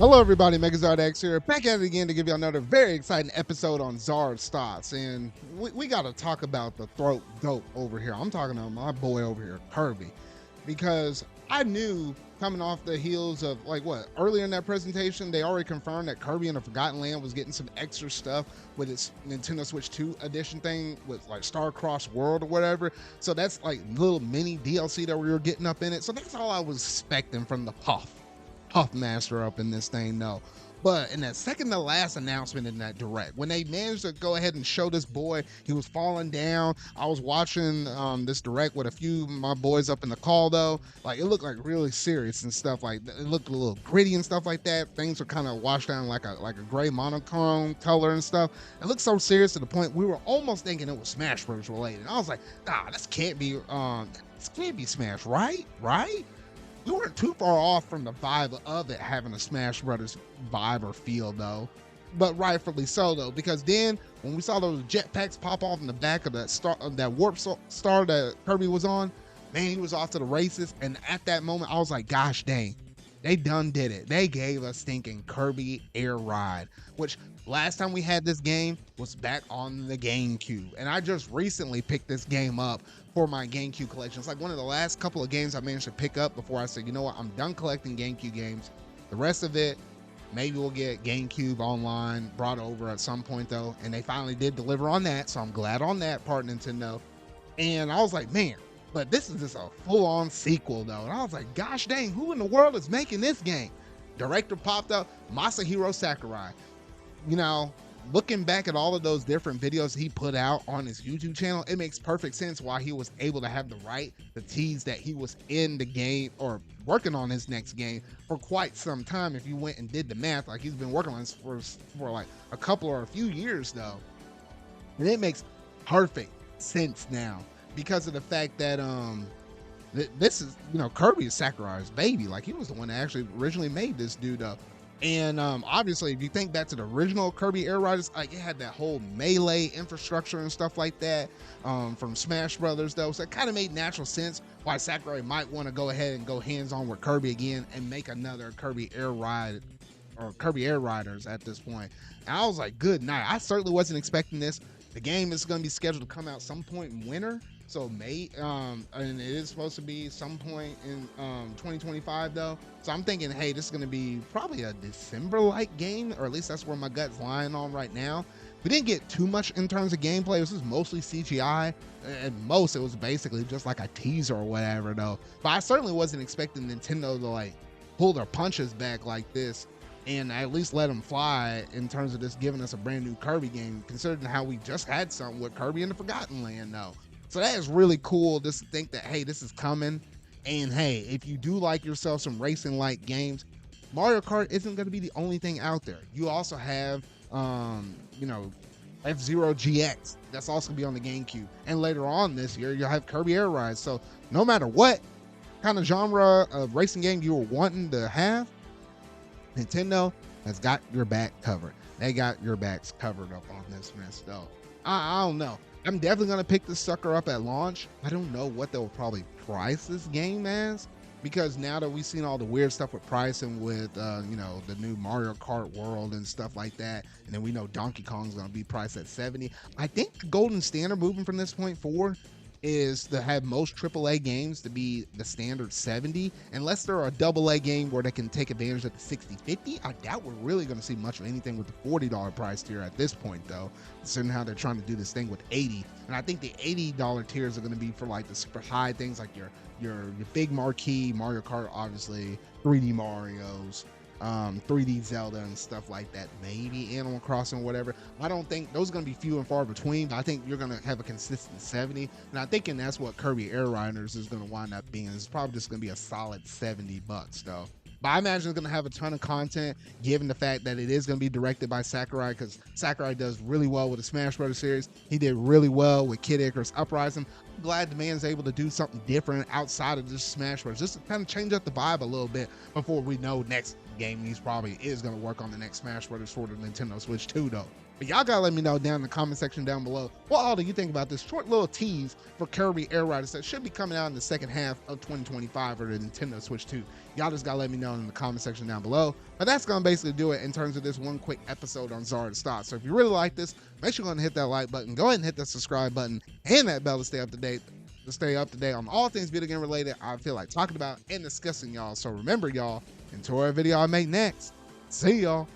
Hello everybody, MegaZardX here, back at it again to give you another very exciting episode on Zard's Thoughts. And we got to talk about the throat dope over here. I'm talking to my boy over here, Kirby, because I knew coming off the heels of, like, what, earlier in that presentation, they already confirmed that Kirby and the Forgotten Land was getting some extra stuff with its Nintendo Switch 2 edition thing with, like, Star-Crossed World or whatever. So that's, like, little mini DLC that we were getting up in it. So that's all I was expecting from the Puffmaster up in this thing, no. But in that second to last announcement in that direct, when they managed to go ahead and show this boy, he was falling down. I was watching this direct with a few of my boys up in the call though. Like, it looked like really serious and stuff. Like, it looked a little gritty and stuff like that. Things were kind of washed down like a gray monochrome color and stuff. It looked so serious to the point we were almost thinking it was Smash Bros. Related. I was like, nah, this can't be Smash, right? Right? We weren't too far off from the vibe of it having a Smash Brothers vibe or feel though, but rightfully so though, because then when we saw those jetpacks pop off in the back of that warp star that Kirby was on, man, he was off to the races. And at that moment, I was like, gosh dang, they done did it. They gave us thinking Kirby Air Ride, which last time we had this game was back on the GameCube, and I just recently picked this game up for my GameCube collection. It's like one of the last couple of games I managed to pick up before I said, you know what, I'm done collecting GameCube games. The rest of it, maybe we'll get GameCube Online brought over at some point though, and they finally did deliver on that, so I'm glad on that part, Nintendo. And I was like, man, but this is just a full-on sequel though, and I was like, gosh dang, who in the world is making this game? Director popped up, Masahiro Sakurai. You know, looking back at all of those different videos he put out on his YouTube channel, it makes perfect sense why he was able to have the right to tease that he was in the game or working on his next game for quite some time. If you went and did the math, like, he's been working on this for like a couple or a few years though. And it makes perfect sense now because of the fact that this is, you know, Kirby is Sakurai's baby. Like, he was the one that actually originally made this dude up. And obviously, if you think back to the original Kirby Air Riders, like, it had that whole melee infrastructure and stuff like that from Smash Brothers, though. So it kind of made natural sense why Sakurai might want to go ahead and go hands-on with Kirby again and make another Kirby Air Ride or Kirby Air Riders at this point. And I was like, good night. I certainly wasn't expecting this. The game is going to be scheduled to come out some point in winter. So May, and it is supposed to be some point in 2025 though. So I'm thinking, hey, this is going to be probably a December-like game, or at least that's where my gut's lying on right now. We didn't get too much in terms of gameplay. This was mostly CGI, and most it was basically just like a teaser or whatever though. But I certainly wasn't expecting Nintendo to, like, pull their punches back like this and at least let them fly in terms of just giving us a brand new Kirby game, considering how we just had something with Kirby and the Forgotten Land though. So that is really cool just to think that, hey, this is coming. And hey, if you do like yourself some racing like games, Mario Kart isn't going to be the only thing out there. You also have you know, F-Zero GX that's also going to be on the GameCube, and later on this year you'll have Kirby Air Riders. So no matter what kind of genre of racing game you were wanting to have, Nintendo has got your back covered. They got your backs covered up on this mess though. I don't know. I'm definitely going to pick this sucker up at launch. I don't know what they'll probably price this game as, because now that we've seen all the weird stuff with pricing with, you know, the new Mario Kart World and stuff like that, and then we know Donkey Kong's going to be priced at 70. I think the golden standard moving from this point forward is to have most AAA games to be the standard 70, unless they're a AA game where they can take advantage of the 60-50. I doubt we're really going to see much of anything with the $40 price tier at this point though, considering how they're trying to do this thing with 80. And I think the $80 tiers are going to be for, like, the super high things, like your big marquee Mario Kart, obviously 3D Marios, 3D Zelda and stuff like that, maybe Animal Crossing, whatever. I don't think those are going to be few and far between, but I think you're going to have a consistent 70, and I'm thinking that's what Kirby Air Riders is going to wind up being. It's probably just going to be a solid $70 though. But I imagine it's going to have a ton of content, given the fact that it is going to be directed by Sakurai, because Sakurai does really well with the Smash Brothers series. He did really well with Kid Icarus Uprising. I'm glad the man's able to do something different outside of just Smash Bros., just to kind of change up the vibe a little bit before we know next game means probably is going to work on the next Smash Brothers for the Nintendo Switch 2 though. But y'all gotta let me know down in the comment section down below what all do you think about this short little tease for Kirby Air Riders that should be coming out in the second half of 2025 for the Nintendo Switch 2. Y'all just gotta let me know in the comment section down below. But that's gonna basically do it in terms of this one quick episode on Zard Stock. So if you really like this, make sure you're gonna hit that like button, go ahead and hit that subscribe button and that bell to stay up to date. On all things video game related I feel like talking about and discussing, y'all. So remember, y'all, until our video I make next, see y'all.